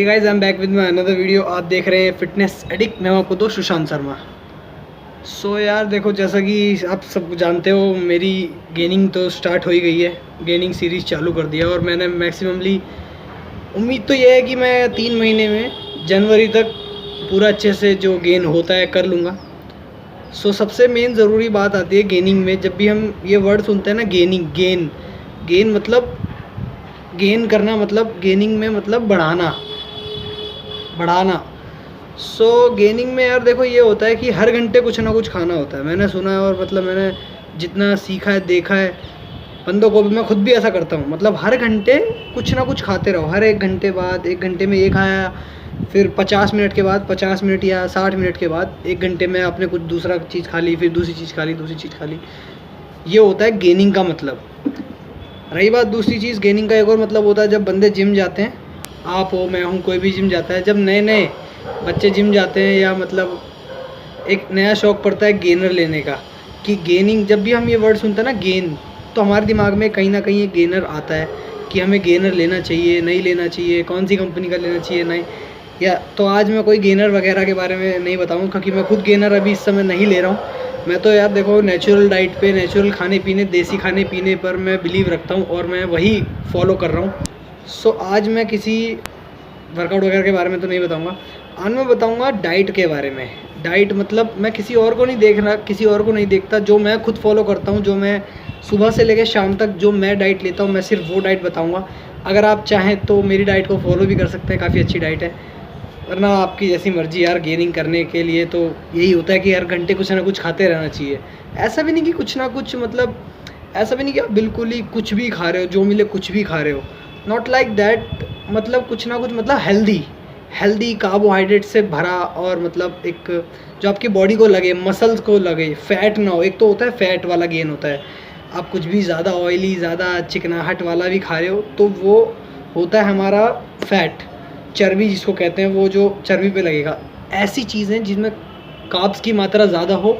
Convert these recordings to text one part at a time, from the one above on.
Hey guys, I am back with my another video. आप देख रहे हैं फिटनेस एडिक्ट। मैं आपको तो सुशांत शर्मा। यार देखो, जैसा कि आप सब जानते हो, मेरी गेनिंग तो स्टार्ट हो ही गई है। गेनिंग सीरीज़ चालू कर दिया और मैंने मैक्सिममली उम्मीद तो ये है कि मैं 3 महीने में जनवरी तक पूरा अच्छे से जो गेन होता है कर लूँगा। सबसे मेन ज़रूरी बात आती है गेनिंग में। जब भी हम ये वर्ड सुनते हैं ना, गेनिंग, गेन मतलब गेन करना, मतलब गेनिंग में मतलब बढ़ाना। गेनिंग में यार देखो, ये होता है कि हर घंटे कुछ ना कुछ खाना होता है। मैंने सुना है और मतलब मैंने जितना सीखा है, देखा है बंदों को भी, मैं खुद भी ऐसा करता हूँ। मतलब हर घंटे कुछ ना कुछ खाते रहो। हर 1 घंटे बाद, 1 घंटे में ये खाया, फिर 50 मिनट के बाद, 50 मिनट या 60 मिनट के बाद 1 घंटे में आपने कुछ दूसरा चीज़ खा ली, फिर दूसरी चीज़ खा ली, दूसरी चीज़ खा ली। ये होता है गेनिंग का मतलब। रही बात दूसरी चीज़, गेनिंग का एक और मतलब होता है जब बंदे जिम जाते हैं। आप हो, मैं हूँ, कोई भी जिम जाता है। जब नए नए बच्चे जिम जाते हैं या मतलब एक नया शौक़ पड़ता है गेनर लेने का, कि गेनिंग, जब भी हम ये वर्ड सुनते हैं ना गेन, तो हमारे दिमाग में कहीं ना कहीं एक गेनर आता है कि हमें गेनर लेना चाहिए, नहीं लेना चाहिए, कौन सी कंपनी का लेना चाहिए, नहीं। या तो आज मैं कोई गेनर वगैरह के बारे में नहीं बताऊँ, क्योंकि मैं खुद गेनर अभी इस समय नहीं ले रहा हूँ। मैं तो यार देखो, नेचुरल डाइट पे, नेचुरल खाने पीने, देसी खाने पीने पर मैं बिलीव रखता हूँ और मैं वही फॉलो कर रहा हूँ। आज मैं किसी वर्कआउट वगैरह के बारे में तो नहीं बताऊँगा। आज मैं बताऊँगा डाइट के बारे में। डाइट मतलब मैं किसी और को नहीं देख रहा, किसी और को नहीं देखता। जो मैं खुद फॉलो करता हूँ, जो मैं सुबह से लेकर शाम तक जो मैं डाइट लेता हूँ, मैं सिर्फ वो डाइट बताऊँगा। अगर आप चाहें तो मेरी डाइट को फॉलो भी कर सकते हैं, काफ़ी अच्छी डाइट है। वरना आपकी जैसी मर्ज़ी यार। गेनिंग करने के लिए तो यही होता है कि हर घंटे कुछ ना कुछ खाते रहना चाहिए। ऐसा भी नहीं कि कुछ ना कुछ, मतलब ऐसा भी नहीं कि आप बिल्कुल ही कुछ भी खा रहे हो, जो मिले कुछ भी खा रहे हो। Not like that. मतलब कुछ ना कुछ, मतलब हेल्दी कार्बोहाइड्रेट से भरा, और मतलब एक जो आपकी बॉडी को लगे, मसल्स को लगे, फैट ना हो। एक तो होता है फैट वाला गेन होता है, आप कुछ भी ज़्यादा ऑयली, ज़्यादा चिकनाहट वाला भी खा रहे हो तो वो होता है हमारा फैट, चर्बी जिसको कहते हैं, वो जो चर्बी पे लगेगा। ऐसी चीज़ें जिसमें कार्ब्स की मात्रा ज़्यादा हो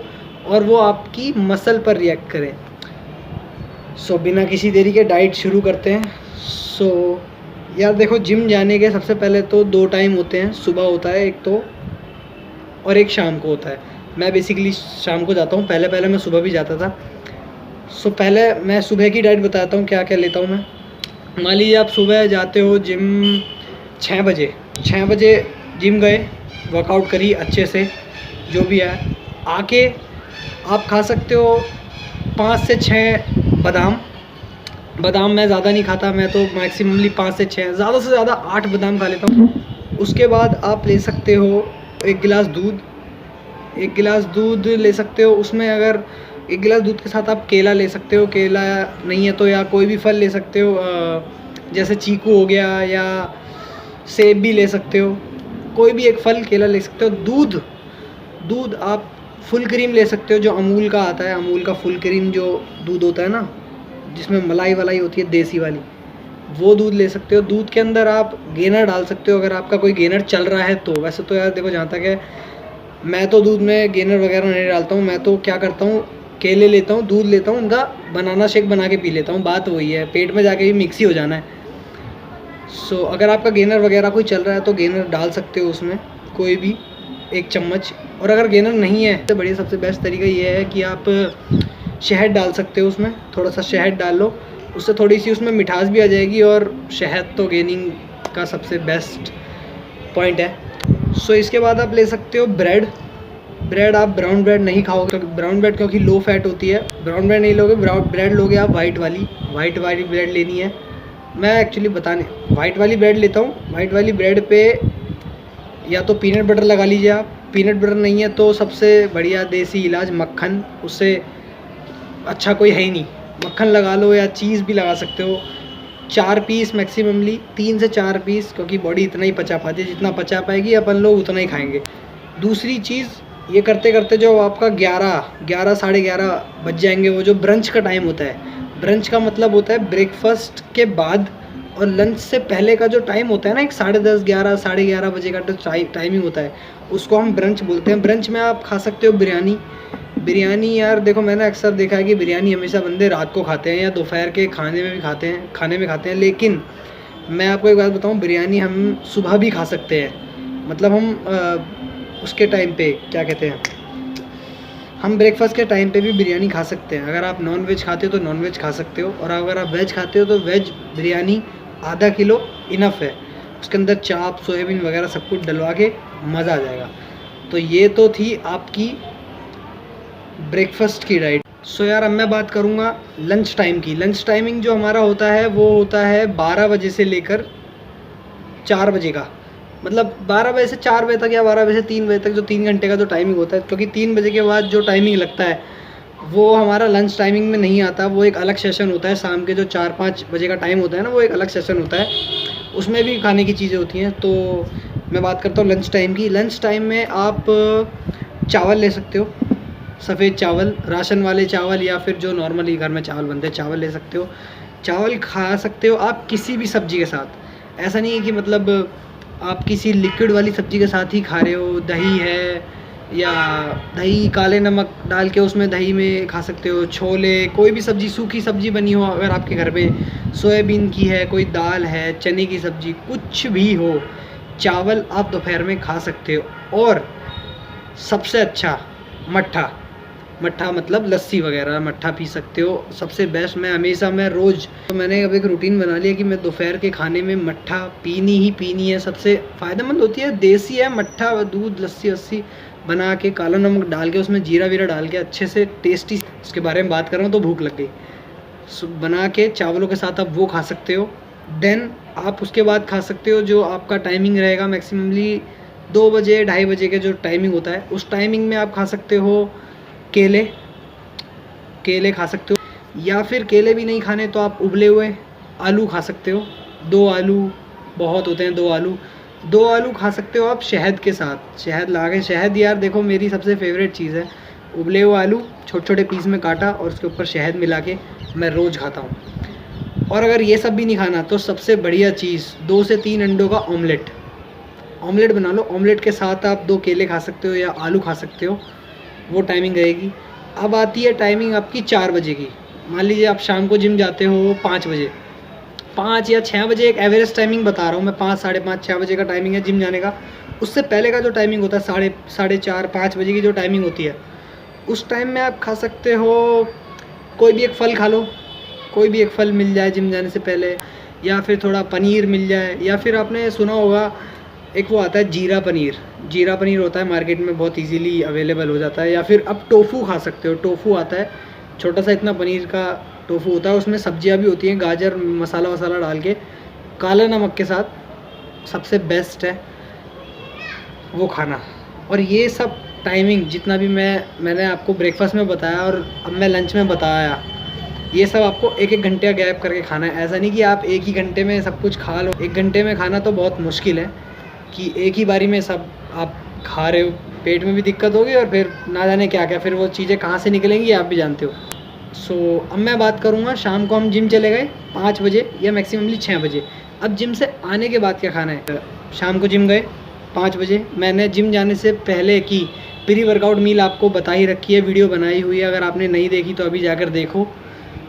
और वो आपकी मसल पर रिएक्ट करें। बिना किसी देरी के डाइट शुरू करते हैं। यार देखो, जिम जाने के सबसे पहले तो 2 टाइम होते हैं। सुबह होता है एक तो, और एक शाम को होता है। मैं बेसिकली शाम को जाता हूँ। पहले मैं सुबह भी जाता था। पहले मैं सुबह की डाइट बताता हूँ क्या क्या लेता हूँ मैं। मान लीजिए आप सुबह जाते हो जिम 6 बजे जिम गए, वर्कआउट करी अच्छे से, जो भी है। आके आप खा सकते हो 5 से 6 बादाम मैं ज़्यादा नहीं खाता। मैं तो मैक्सिममली 5 से 6, ज़्यादा से ज़्यादा 8 बादाम खा लेता हूँ। उसके बाद आप ले सकते हो 1 गिलास दूध ले सकते हो। उसमें अगर 1 गिलास दूध के साथ आप केला ले सकते हो। केला नहीं है तो या कोई भी फल ले सकते हो, जैसे चीकू हो गया, या सेब भी ले सकते हो। कोई भी एक फल, केला ले सकते हो। दूध आप फुल क्रीम ले सकते हो, जो अमूल का आता है। अमूल का फुल क्रीम जो दूध होता है ना, जिसमें मलाई वलाई होती है, देसी वाली, वो दूध ले सकते हो। दूध के अंदर आप गेनर डाल सकते हो, अगर आपका कोई गेनर चल रहा है तो। वैसे तो यार देखो, जहाँ तक है, मैं तो दूध में गेनर वगैरह नहीं डालता हूँ। मैं तो क्या करता हूँ, केले लेता हूँ, दूध लेता हूँ, उनका बनाना शेक बना के पी लेता हूँ। बात वही है, पेट में जाके भी मिक्स ही हो जाना है। अगर आपका गेनर वगैरह कोई चल रहा है तो गेनर डाल सकते हो उसमें, कोई भी 1 चम्मच। और अगर गेनर नहीं है तो बढ़िया, सबसे बेस्ट तरीका ये है कि आप शहद डाल सकते हो उसमें। थोड़ा सा शहद डाल लो, उससे थोड़ी सी उसमें मिठास भी आ जाएगी। और शहद तो गेनिंग का सबसे बेस्ट पॉइंट है। इसके बाद आप ले सकते हो ब्रेड। आप ब्राउन ब्रेड नहीं खाओगे, ब्राउन ब्रेड क्योंकि लो फैट होती है। ब्राउन ब्रेड नहीं लोगे, ब्राउन ब्रेड लोगे आप वाइट वाली ब्रेड लेनी है। मैं एक्चुअली वाइट वाली ब्रेड लेता हूँ। वाइट वाली ब्रेड पे या तो पीनट बटर लगा लीजिए आप। पीनट बटर नहीं है तो सबसे बढ़िया देसी इलाज मक्खन, उससे अच्छा कोई है ही नहीं। मक्खन लगा लो, या चीज़ भी लगा सकते हो। 4 पीस मैक्सिममली, 3 से 4 पीस, क्योंकि बॉडी इतना ही पचा पाती है। जितना पचा पाएगी अपन लोग उतना ही खाएंगे। दूसरी चीज़, ये करते करते जो आपका 11 साढ़े 11 बज जाएंगे, वो जो ब्रंच का टाइम होता है। ब्रंच का मतलब होता है ब्रेकफास्ट के बाद और लंच से पहले का जो टाइम होता है ना, एक 10:30, 11, साढ़े 11 बजे का जो टाइमिंग होता है, उसको हम ब्रंच बोलते हैं। ब्रंच में आप खा सकते हो बिरयानी। यार देखो, मैंने अक्सर देखा है कि बिरयानी हमेशा बंदे रात को खाते हैं या दोपहर के खाने में खाते हैं। लेकिन मैं आपको एक बात बताऊं, बिरयानी हम सुबह भी खा सकते हैं। मतलब हम उसके टाइम पे क्या कहते हैं, हम ब्रेकफास्ट के टाइम पे भी बिरयानी खा सकते हैं। अगर आप नॉन वेज खाते हो तो नॉन वेज खा सकते हो, और अगर आप वेज खाते हो तो वेज बिरयानी आधा किलो इनफ है। उसके अंदर चाप, सोयाबीन वगैरह सब कुछ डलवा के मज़ा आ जाएगा। तो ये तो थी आपकी ब्रेकफास्ट की डाइट। सो यार अब मैं बात करूँगा लंच टाइम की। लंच टाइमिंग जो हमारा होता है वो होता है 12 बजे से लेकर 4 बजे का। मतलब 12 बजे से 4 बजे तक या 12 बजे से 3 बजे तक जो 3 घंटे का जो टाइमिंग होता है, क्योंकि 3 बजे के बाद जो टाइमिंग लगता है वो हमारा लंच टाइमिंग में नहीं आता। वो एक अलग सेशन होता है। शाम के जो 4-5 बजे का टाइम होता है ना, वो एक अलग सेशन होता है, उसमें भी खाने की चीज़ें होती हैं। तो मैं बात करता हूँ लंच टाइम की। लंच टाइम में आप चावल ले सकते हो, सफ़ेद चावल, राशन वाले चावल, या फिर जो नॉर्मली घर में चावल बनते हैं चावल ले सकते हो। चावल खा सकते हो आप किसी भी सब्ज़ी के साथ। ऐसा नहीं है कि मतलब आप किसी लिक्विड वाली सब्ज़ी के साथ ही खा रहे हो। दही है, या दही काले नमक डाल के उसमें दही में खा सकते हो। छोले, कोई भी सब्ज़ी, सूखी सब्ज़ी बनी हो अगर आपके घर पे, सोयाबीन की है, कोई दाल है, चने की सब्ज़ी, कुछ भी हो, चावल आप दोपहर में खा सकते हो। और सबसे अच्छा मट्ठा, मट्ठा मतलब लस्सी वगैरह, मट्ठा पी सकते हो। सबसे बेस्ट, मैं रोज़, तो मैंने अब एक रूटीन बना लिया कि मैं दोपहर के खाने में मट्ठा पीनी ही पीनी है। सबसे फ़ायदेमंद होती है, देसी है मट्ठा। दूध, लस्सी वस्सी बना के, काला नमक डाल के, उसमें जीरा वीरा डाल के अच्छे से टेस्टी, उसके बारे में बात कर रहा हूँ तो भूख लग गई। बना के चावलों के साथ आप वो खा सकते हो। देन आप उसके बाद खा सकते हो जो आपका टाइमिंग रहेगा मैक्सिममली 2 बजे 2:30 बजे के जो टाइमिंग होता है, उस टाइमिंग में आप खा सकते हो केले, केले खा सकते हो। या फिर केले भी नहीं खाने तो आप उबले हुए आलू खा सकते हो। 2 आलू बहुत होते हैं, 2 आलू, 2 आलू खा सकते हो आप शहद के साथ। शहद ला के, शहद यार देखो मेरी सबसे फेवरेट चीज़ है। उबले हुए आलू छोटे छोटे पीस में काटा और उसके ऊपर शहद मिला के मैं रोज़ खाता हूँ। और अगर ये सब भी नहीं खाना तो सबसे बढ़िया चीज़ 2 से 3 अंडों का ऑमलेट, ऑमलेट बना लो। ऑमलेट के साथ आप 2 केले खा सकते हो या आलू खा सकते हो, वो टाइमिंग रहेगी। अब आती है टाइमिंग आपकी 4 बजे की। मान लीजिए आप शाम को जिम जाते हो 5 बजे, 5 या 6 बजे एक एवरेज टाइमिंग बता रहा हूँ मैं, 5, साढ़े 5, 6 बजे का टाइमिंग है जिम जाने का। उससे पहले का जो टाइमिंग होता है, साढ़े 4, 5 बजे की जो टाइमिंग होती है, उस टाइम में आप खा सकते हो कोई भी एक फल खा लो, कोई भी एक फल मिल जाए जिम जाने से पहले, या फिर थोड़ा पनीर मिल जाए। या फिर आपने सुना होगा एक वो आता है जीरा पनीर, जीरा पनीर होता है मार्केट में, बहुत इजीली अवेलेबल हो जाता है। या फिर अब टोफू खा सकते हो, टोफू आता है छोटा सा, इतना पनीर का टोफू होता है, उसमें सब्जियां भी होती हैं, गाजर, मसाला वसाला डाल के काला नमक के साथ, सबसे बेस्ट है वो खाना। और ये सब टाइमिंग जितना भी मैंने आपको ब्रेकफास्ट में बताया और अब मैं लंच में बताया, ये सब आपको एक घंटे का गैप करके खाना है। ऐसा नहीं कि आप एक ही घंटे में सब कुछ खा लो। 1 घंटे में खाना तो बहुत मुश्किल है कि एक ही बारी में सब आप खा रहे हो, पेट में भी दिक्कत होगी और फिर ना जाने क्या क्या, फिर वो चीज़ें कहाँ से निकलेंगी आप भी जानते हो। सो अब मैं बात करूँगा, शाम को हम जिम चले गए 5 बजे या मैक्सिममली 6 बजे। अब जिम से आने के बाद क्या खाना है? शाम को जिम गए 5 बजे, मैंने जिम जाने से पहले की प्री वर्कआउट मील आपको बता ही रखी है, वीडियो बनाई हुई है। अगर आपने नहीं देखी तो अभी जाकर देखो,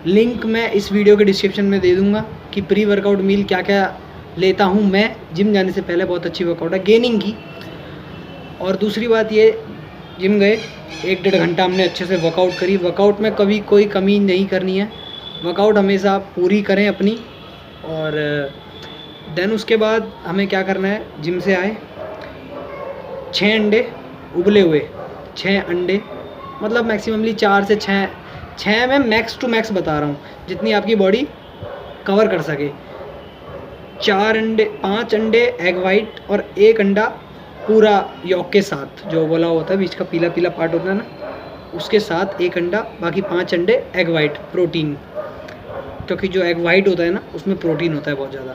लिंक मैं इस वीडियो के डिस्क्रिप्शन में दे दूँगा कि प्री वर्कआउट मील क्या क्या लेता हूँ मैं जिम जाने से पहले। बहुत अच्छी वर्कआउट है गेनिंग की। और दूसरी बात ये, जिम गए 1-1.5 घंटा हमने अच्छे से वर्कआउट करी। वर्कआउट में कभी कोई कमी नहीं करनी है, वर्कआउट हमेशा पूरी करें अपनी। और देन उसके बाद हमें क्या करना है, जिम से आए 6 अंडे उबले हुए, 6 अंडे, मतलब मैक्सिममली 4 से 6 में मैक्स टू मैक्स बता रहा हूँ, जितनी आपकी बॉडी कवर कर सके। 4 अंडे, 5 अंडे एग वाइट और 1 अंडा पूरा यॉक के साथ, जो बोला होता है बीच का पीला पीला पार्ट होता है ना, उसके साथ 1 अंडा, बाकी 5 अंडे एग वाइट, प्रोटीन, क्योंकि जो एग वाइट होता है ना उसमें प्रोटीन होता है बहुत ज़्यादा।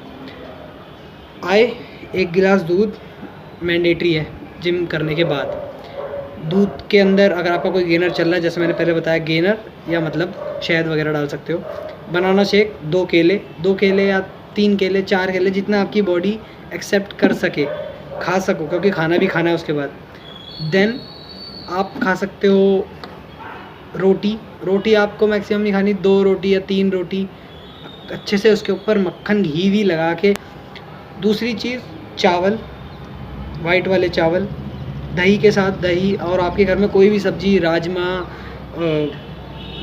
आए 1 गिलास दूध मैंडेटरी है जिम करने के बाद। दूध के अंदर अगर आपका कोई गेनर चल रहा है, जैसे मैंने पहले बताया गेनर, या मतलब शहद वगैरह डाल सकते हो। बनाना शेक, 2 केले या 3 केले, 4 केले, जितना आपकी बॉडी एक्सेप्ट कर सके खा सको, क्योंकि खाना भी खाना है उसके बाद। देन आप खा सकते हो रोटी आपको मैक्सिमम नहीं खानी, 2 रोटी या 3 रोटी अच्छे से, उसके ऊपर मक्खन घी भी लगा के दूसरी चीज़ चावल, वाइट वाले चावल, दही के साथ दही, और आपके घर में कोई भी सब्ज़ी, राजमा,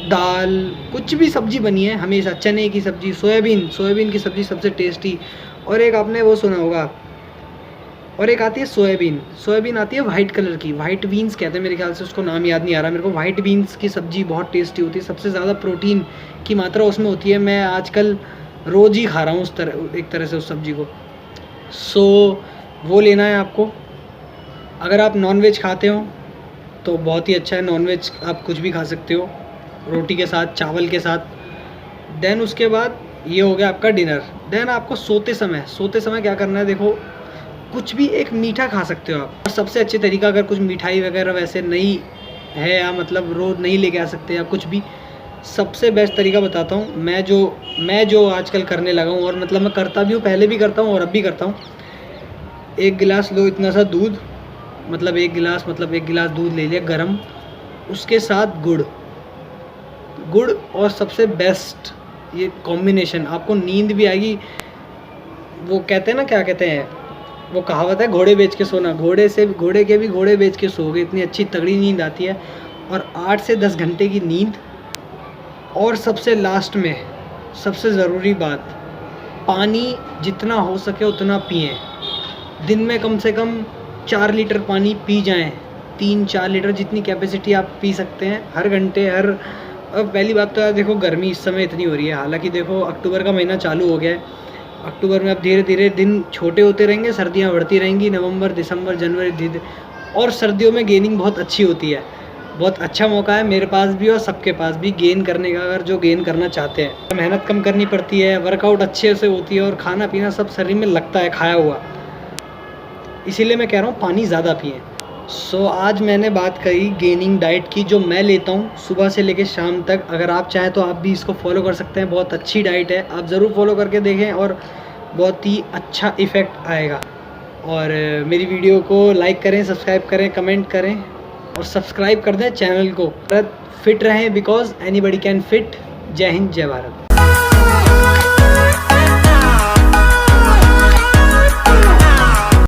दाल, कुछ भी सब्ज़ी बनी है हमेशा, चने की सब्ज़ी, सोयाबीन की सब्ज़ी सबसे टेस्टी। और एक आपने वो सुना होगा, और एक आती है सोयाबीन आती है वाइट कलर की, वाइट बीन्स कहते हैं मेरे ख्याल से, उसको नाम याद नहीं आ रहा मेरे को। वाइट बीन्स की सब्ज़ी बहुत टेस्टी होती है, सबसे ज़्यादा प्रोटीन की मात्रा उसमें होती है। मैं आजकल रोज़ ही खा रहा हूँ उस तरह, एक तरह से उस सब्ज़ी को। सो वो लेना है आपको। अगर आप नॉनवेज खाते हो तो बहुत ही अच्छा है, नॉनवेज आप कुछ भी खा सकते हो रोटी के साथ, चावल के साथ। देन उसके बाद ये हो गया आपका डिनर। देन आपको सोते समय क्या करना है, देखो कुछ भी एक मीठा खा सकते हो आप। और सबसे अच्छे तरीका, अगर कुछ मिठाई वगैरह वैसे नहीं है या मतलब रोज़ नहीं लेके आ सकते या कुछ भी, सबसे बेस्ट तरीका बताता हूँ मैं जो आजकल करने लगा हूँ, और मतलब मैं करता भी हूँ, पहले भी करता हूँ और अब भी करता हूँ। एक गिलास लो, इतना सा दूध, मतलब एक गिलास दूध ले लिया गरम, उसके साथ गुड़ और सबसे बेस्ट ये कॉम्बिनेशन, आपको नींद भी आएगी। वो कहते हैं ना, क्या कहते हैं, वो कहावत है, घोड़े बेच के सोना, घोड़े के भी घोड़े बेच के सोओगे, इतनी अच्छी तगड़ी नींद आती है। और 8 से 10 घंटे की नींद। और सबसे लास्ट में सबसे ज़रूरी बात, पानी जितना हो सके उतना पिएं। दिन में कम से कम 4 लीटर पानी पी जाएं, 3-4 लीटर जितनी कैपेसिटी आप पी सकते हैं हर घंटे। अब पहली बात तो यार देखो, गर्मी इस समय इतनी हो रही है, हालांकि देखो अक्टूबर का महीना चालू हो गया है, अक्टूबर में अब धीरे धीरे दिन छोटे होते रहेंगे, सर्दियाँ बढ़ती रहेंगी, नवंबर, दिसंबर, जनवरी, धीरे। और सर्दियों में गेनिंग बहुत अच्छी होती है, बहुत अच्छा मौका है मेरे पास भी और सबके पास भी गेन करने का, अगर जो गेन करना चाहते हैं। मेहनत कम करनी पड़ती है, वर्कआउट अच्छे से होती है, और खाना पीना सब शरीर में लगता है खाया हुआ, इसीलिए मैं कह रहा हूँ पानी ज़्यादा पिएं। सो आज मैंने बात करी गेनिंग डाइट की, जो मैं लेता हूँ सुबह से लेकर शाम तक। अगर आप चाहें तो आप भी इसको फॉलो कर सकते हैं, बहुत अच्छी डाइट है, आप ज़रूर फॉलो करके देखें और बहुत ही अच्छा इफ़ेक्ट आएगा। और मेरी वीडियो को लाइक करें, सब्सक्राइब करें, कमेंट करें और सब्सक्राइब कर दें चैनल को। फिट रहें, बिकॉज एनीबडी कैन फिट। जय हिंद, जय भारत।